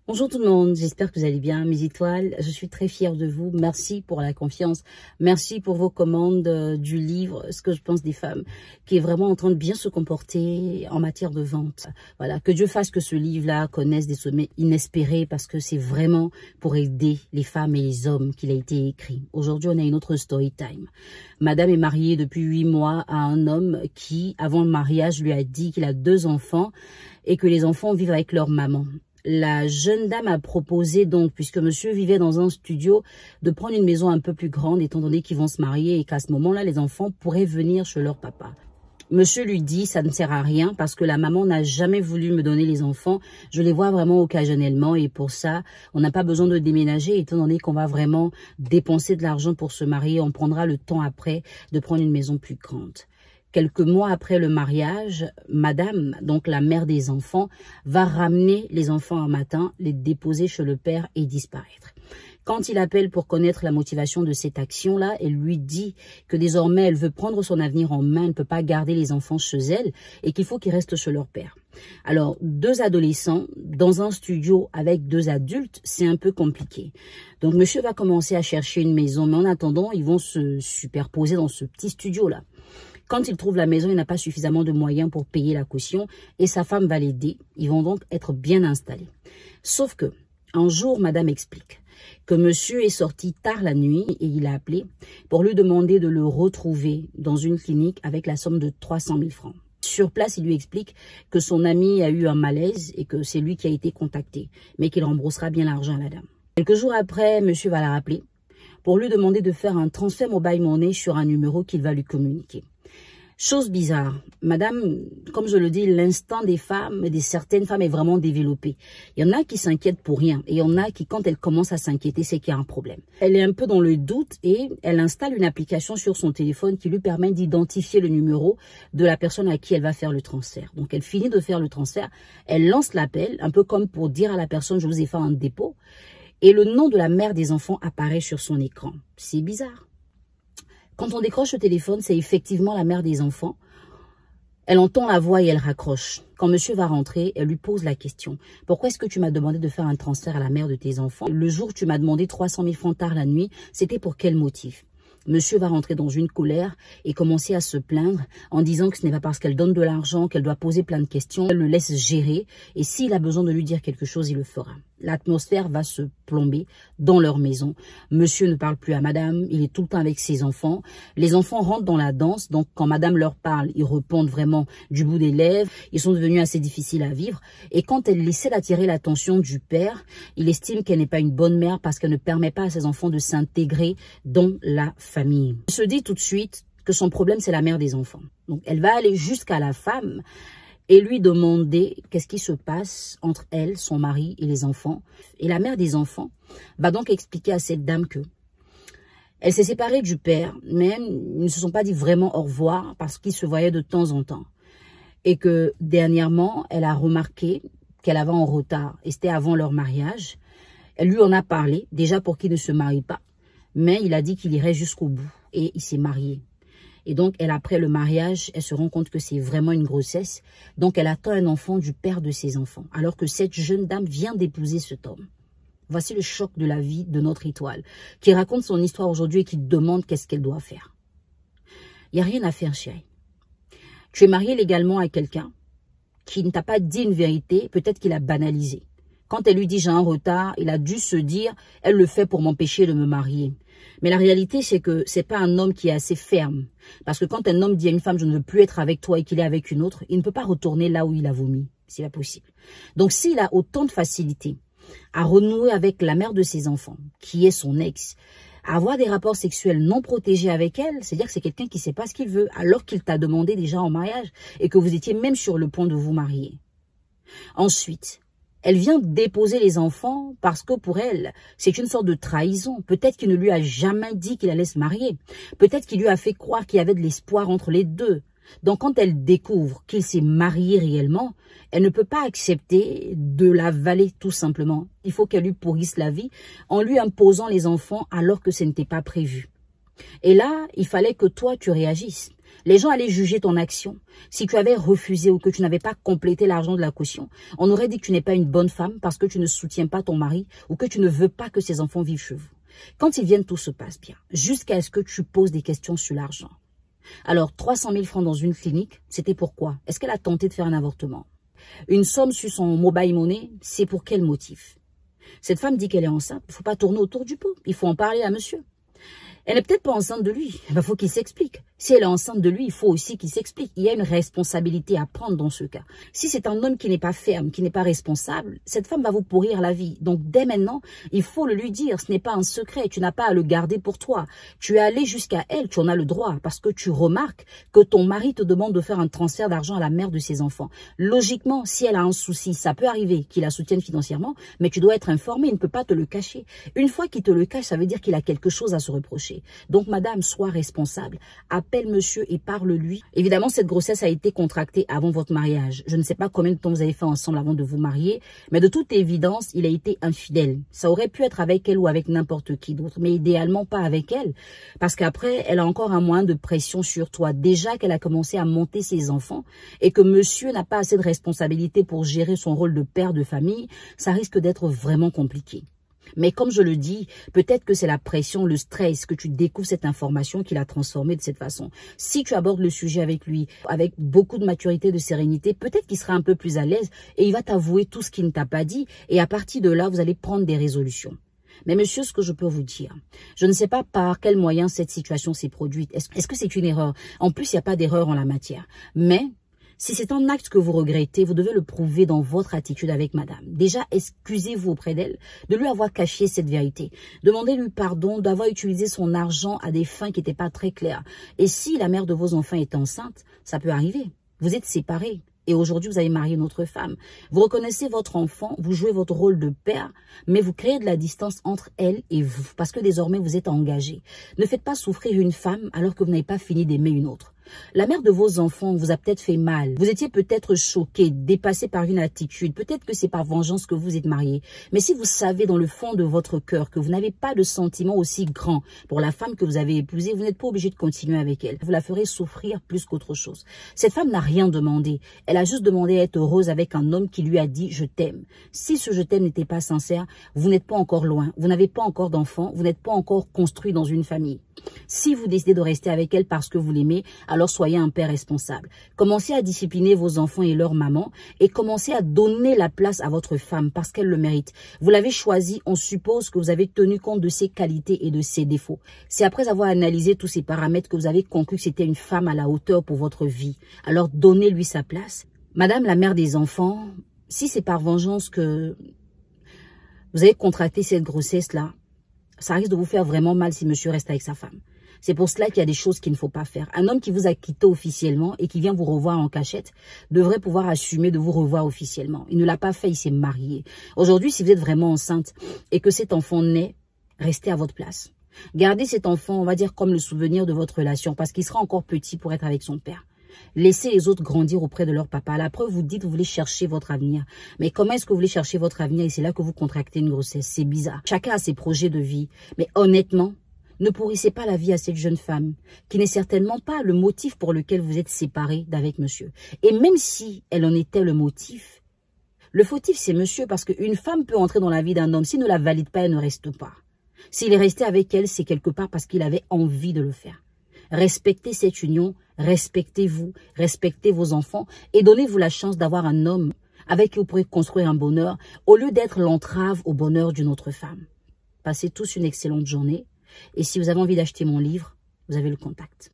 Bonjour tout le monde, j'espère que vous allez bien, mes étoiles. Je suis très fière de vous. Merci pour la confiance. Merci pour vos commandes du livre, ce que je pense des femmes, qui est vraiment en train de bien se comporter en matière de vente. Voilà, que Dieu fasse que ce livre-là connaisse des sommets inespérés parce que c'est vraiment pour aider les femmes et les hommes qu'il a été écrit. Aujourd'hui, on a une autre story time. Madame est mariée depuis 8 mois à un homme qui, avant le mariage, lui a dit qu'il a 2 enfants et que les enfants vivent avec leur maman. La jeune dame a proposé donc, puisque monsieur vivait dans un studio, de prendre une maison un peu plus grande, étant donné qu'ils vont se marier et qu'à ce moment-là, les enfants pourraient venir chez leur papa. Monsieur lui dit, ça ne sert à rien parce que la maman n'a jamais voulu me donner les enfants. Je les vois vraiment occasionnellement et pour ça, on n'a pas besoin de déménager étant donné qu'on va vraiment dépenser de l'argent pour se marier. On prendra le temps après de prendre une maison plus grande. Quelques mois après le mariage, madame, donc la mère des enfants, va ramener les enfants un matin, les déposer chez le père et disparaître. Quand il appelle pour connaître la motivation de cette action-là, elle lui dit que désormais elle veut prendre son avenir en main, elle ne peut pas garder les enfants chez elle et qu'il faut qu'ils restent chez leur père. Alors, 2 adolescents dans un studio avec 2 adultes, c'est un peu compliqué. Donc, monsieur va commencer à chercher une maison, mais en attendant, ils vont se superposer dans ce petit studio-là. Quand il trouve la maison, il n'a pas suffisamment de moyens pour payer la caution et sa femme va l'aider. Ils vont donc être bien installés. Sauf que, un jour, madame explique que monsieur est sorti tard la nuit et il a appelé pour lui demander de le retrouver dans une clinique avec la somme de 300 000 francs. Sur place, il lui explique que son ami a eu un malaise et que c'est lui qui a été contacté, mais qu'il remboursera bien l'argent à la dame. Quelques jours après, monsieur va la rappeler pour lui demander de faire un transfert mobile money sur un numéro qu'il va lui communiquer. Chose bizarre, madame, comme je le dis, l'instinct des femmes, de certaines femmes est vraiment développé. Il y en a qui s'inquiètent pour rien et il y en a qui, quand elles commencent à s'inquiéter, c'est qu'il y a un problème. Elle est un peu dans le doute et elle installe une application sur son téléphone qui lui permet d'identifier le numéro de la personne à qui elle va faire le transfert. Donc, elle finit de faire le transfert, elle lance l'appel, un peu comme pour dire à la personne, je vous ai fait un dépôt. Et le nom de la mère des enfants apparaît sur son écran. C'est bizarre. Quand on décroche le téléphone, c'est effectivement la mère des enfants. Elle entend la voix et elle raccroche. Quand monsieur va rentrer, elle lui pose la question. Pourquoi est-ce que tu m'as demandé de faire un transfert à la mère de tes enfants? Le jour où tu m'as demandé 300 000 francs tard la nuit, c'était pour quel motif? Monsieur va rentrer dans une colère et commencer à se plaindre en disant que ce n'est pas parce qu'elle donne de l'argent qu'elle doit poser plein de questions. Elle le laisse gérer et s'il a besoin de lui dire quelque chose, il le fera. L'atmosphère va se plomber dans leur maison. Monsieur ne parle plus à madame, il est tout le temps avec ses enfants. Les enfants rentrent dans la danse, donc quand madame leur parle, ils répondent vraiment du bout des lèvres. Ils sont devenus assez difficiles à vivre. Et quand elle essaie d'attirer l'attention du père, il estime qu'elle n'est pas une bonne mère parce qu'elle ne permet pas à ses enfants de s'intégrer dans la famille. Il se dit tout de suite que son problème, c'est la mère des enfants. Donc elle va aller jusqu'à la femme et lui demander qu'est-ce qui se passe entre elle, son mari et les enfants. Et la mère des enfants va donc expliquer à cette dame que elle s'est séparée du père, mais ils ne se sont pas dit vraiment au revoir parce qu'ils se voyaient de temps en temps. Et que dernièrement, elle a remarqué qu'elle avait en retard et c'était avant leur mariage. Elle lui en a parlé, déjà pour qu'il ne se marie pas, mais il a dit qu'il irait jusqu'au bout et il s'est marié. Et donc, elle, après le mariage, elle se rend compte que c'est vraiment une grossesse. Donc, elle attend un enfant du père de ses enfants, alors que cette jeune dame vient d'épouser cet homme. Voici le choc de la vie de notre étoile, qui raconte son histoire aujourd'hui et qui demande qu'est-ce qu'elle doit faire. Il n'y a rien à faire, chérie. Tu es mariée légalement à quelqu'un qui ne t'a pas dit une vérité, peut-être qu'il a banalisé. Quand elle lui dit « j'ai un retard », il a dû se dire « elle le fait pour m'empêcher de me marier ». Mais la réalité, c'est que c'est pas un homme qui est assez ferme. Parce que quand un homme dit à une femme « je ne veux plus être avec toi » et qu'il est avec une autre, il ne peut pas retourner là où il a vomi. C'est pas possible. Donc s'il a autant de facilité à renouer avec la mère de ses enfants, qui est son ex, à avoir des rapports sexuels non protégés avec elle, c'est-à-dire que c'est quelqu'un qui ne sait pas ce qu'il veut, alors qu'il t'a demandé déjà en mariage et que vous étiez même sur le point de vous marier. Ensuite, elle vient déposer les enfants parce que pour elle, c'est une sorte de trahison. Peut-être qu'il ne lui a jamais dit qu'il allait se marier. Peut-être qu'il lui a fait croire qu'il y avait de l'espoir entre les deux. Donc quand elle découvre qu'il s'est marié réellement, elle ne peut pas accepter de l'avaler tout simplement. Il faut qu'elle lui pourrisse la vie en lui imposant les enfants alors que ce n'était pas prévu. Et là, il fallait que toi, tu réagisses. Les gens allaient juger ton action. Si tu avais refusé ou que tu n'avais pas complété l'argent de la caution, on aurait dit que tu n'es pas une bonne femme parce que tu ne soutiens pas ton mari ou que tu ne veux pas que ses enfants vivent chez vous. Quand ils viennent, tout se passe bien, jusqu'à ce que tu poses des questions sur l'argent. Alors, 300 000 francs dans une clinique, c'était pourquoi? Est-ce qu'elle a tenté de faire un avortement? Une somme sur son mobile money, c'est pour quel motif? Cette femme dit qu'elle est enceinte. Il ne faut pas tourner autour du pot. Il faut en parler à monsieur. Elle n'est peut-être pas enceinte de lui. Il faut qu'il s'explique. Si elle est enceinte de lui, il faut aussi qu'il s'explique. Il y a une responsabilité à prendre dans ce cas. Si c'est un homme qui n'est pas ferme, qui n'est pas responsable, cette femme va vous pourrir la vie. Donc, dès maintenant, il faut le lui dire. Ce n'est pas un secret. Tu n'as pas à le garder pour toi. Tu es allé jusqu'à elle. Tu en as le droit parce que tu remarques que ton mari te demande de faire un transfert d'argent à la mère de ses enfants. Logiquement, si elle a un souci, ça peut arriver qu'il la soutienne financièrement, mais tu dois être informé. Il ne peut pas te le cacher. Une fois qu'il te le cache, ça veut dire qu'il a quelque chose à se reprocher. Donc, madame, sois responsable. Appelle monsieur et parle-lui. Évidemment, cette grossesse a été contractée avant votre mariage. Je ne sais pas combien de temps vous avez fait ensemble avant de vous marier, mais de toute évidence, il a été infidèle. Ça aurait pu être avec elle ou avec n'importe qui d'autre, mais idéalement pas avec elle, parce qu'après, elle a encore un moyen de pression sur toi. Déjà qu'elle a commencé à monter ses enfants et que monsieur n'a pas assez de responsabilité pour gérer son rôle de père de famille, ça risque d'être vraiment compliqué. Mais comme je le dis, peut-être que c'est la pression, le stress, que tu découvres cette information qui l'a transformée de cette façon. Si tu abordes le sujet avec lui, avec beaucoup de maturité, de sérénité, peut-être qu'il sera un peu plus à l'aise et il va t'avouer tout ce qu'il ne t'a pas dit. Et à partir de là, vous allez prendre des résolutions. Mais monsieur, ce que je peux vous dire, je ne sais pas par quel moyen cette situation s'est produite. Est-ce que c'est une erreur? En plus, il n'y a pas d'erreur en la matière. Mais si c'est un acte que vous regrettez, vous devez le prouver dans votre attitude avec madame. Déjà, excusez-vous auprès d'elle de lui avoir caché cette vérité. Demandez-lui pardon d'avoir utilisé son argent à des fins qui n'étaient pas très claires. Et si la mère de vos enfants est enceinte, ça peut arriver. Vous êtes séparés. Et aujourd'hui, vous avez marié une autre femme. Vous reconnaissez votre enfant, vous jouez votre rôle de père, mais vous créez de la distance entre elle et vous, parce que désormais, vous êtes engagés. Ne faites pas souffrir une femme alors que vous n'avez pas fini d'aimer une autre. La mère de vos enfants vous a peut-être fait mal. Vous étiez peut-être choqué, dépassé par une attitude. Peut-être que c'est par vengeance que vous êtes marié. Mais si vous savez dans le fond de votre cœur que vous n'avez pas de sentiment aussi grand pour la femme que vous avez épousée, vous n'êtes pas obligé de continuer avec elle. Vous la ferez souffrir plus qu'autre chose. Cette femme n'a rien demandé. Elle a juste demandé à être heureuse avec un homme qui lui a dit « je t'aime ». Si ce « je t'aime » n'était pas sincère, vous n'êtes pas encore loin. Vous n'avez pas encore d'enfants. Vous n'êtes pas encore construit dans une famille. Si vous décidez de rester avec elle parce que vous l'aimez, alors soyez un père responsable. Commencez à discipliner vos enfants et leur maman et commencez à donner la place à votre femme parce qu'elle le mérite. Vous l'avez choisie, on suppose que vous avez tenu compte de ses qualités et de ses défauts. C'est après avoir analysé tous ces paramètres que vous avez conclu que c'était une femme à la hauteur pour votre vie. Alors donnez-lui sa place. Madame la mère des enfants, si c'est par vengeance que vous avez contracté cette grossesse-là, ça risque de vous faire vraiment mal si monsieur reste avec sa femme. C'est pour cela qu'il y a des choses qu'il ne faut pas faire. Un homme qui vous a quitté officiellement et qui vient vous revoir en cachette devrait pouvoir assumer de vous revoir officiellement. Il ne l'a pas fait, il s'est marié. Aujourd'hui, si vous êtes vraiment enceinte et que cet enfant naît, restez à votre place. Gardez cet enfant, on va dire, comme le souvenir de votre relation parce qu'il sera encore petit pour être avec son père. Laissez les autres grandir auprès de leur papa. À la preuve, vous dites que vous voulez chercher votre avenir. Mais comment est-ce que vous voulez chercher votre avenir et c'est là que vous contractez une grossesse? C'est bizarre. Chacun a ses projets de vie. Mais honnêtement, ne pourrissez pas la vie à cette jeune femme qui n'est certainement pas le motif pour lequel vous êtes séparés d'avec monsieur. Et même si elle en était le motif, le fautif c'est monsieur parce qu'une femme peut entrer dans la vie d'un homme. S'il ne la valide pas, elle ne reste pas. S'il est resté avec elle, c'est quelque part parce qu'il avait envie de le faire. Respectez cette union, respectez-vous, respectez vos enfants et donnez-vous la chance d'avoir un homme avec qui vous pourrez construire un bonheur au lieu d'être l'entrave au bonheur d'une autre femme. Passez tous une excellente journée et si vous avez envie d'acheter mon livre, vous avez le contact.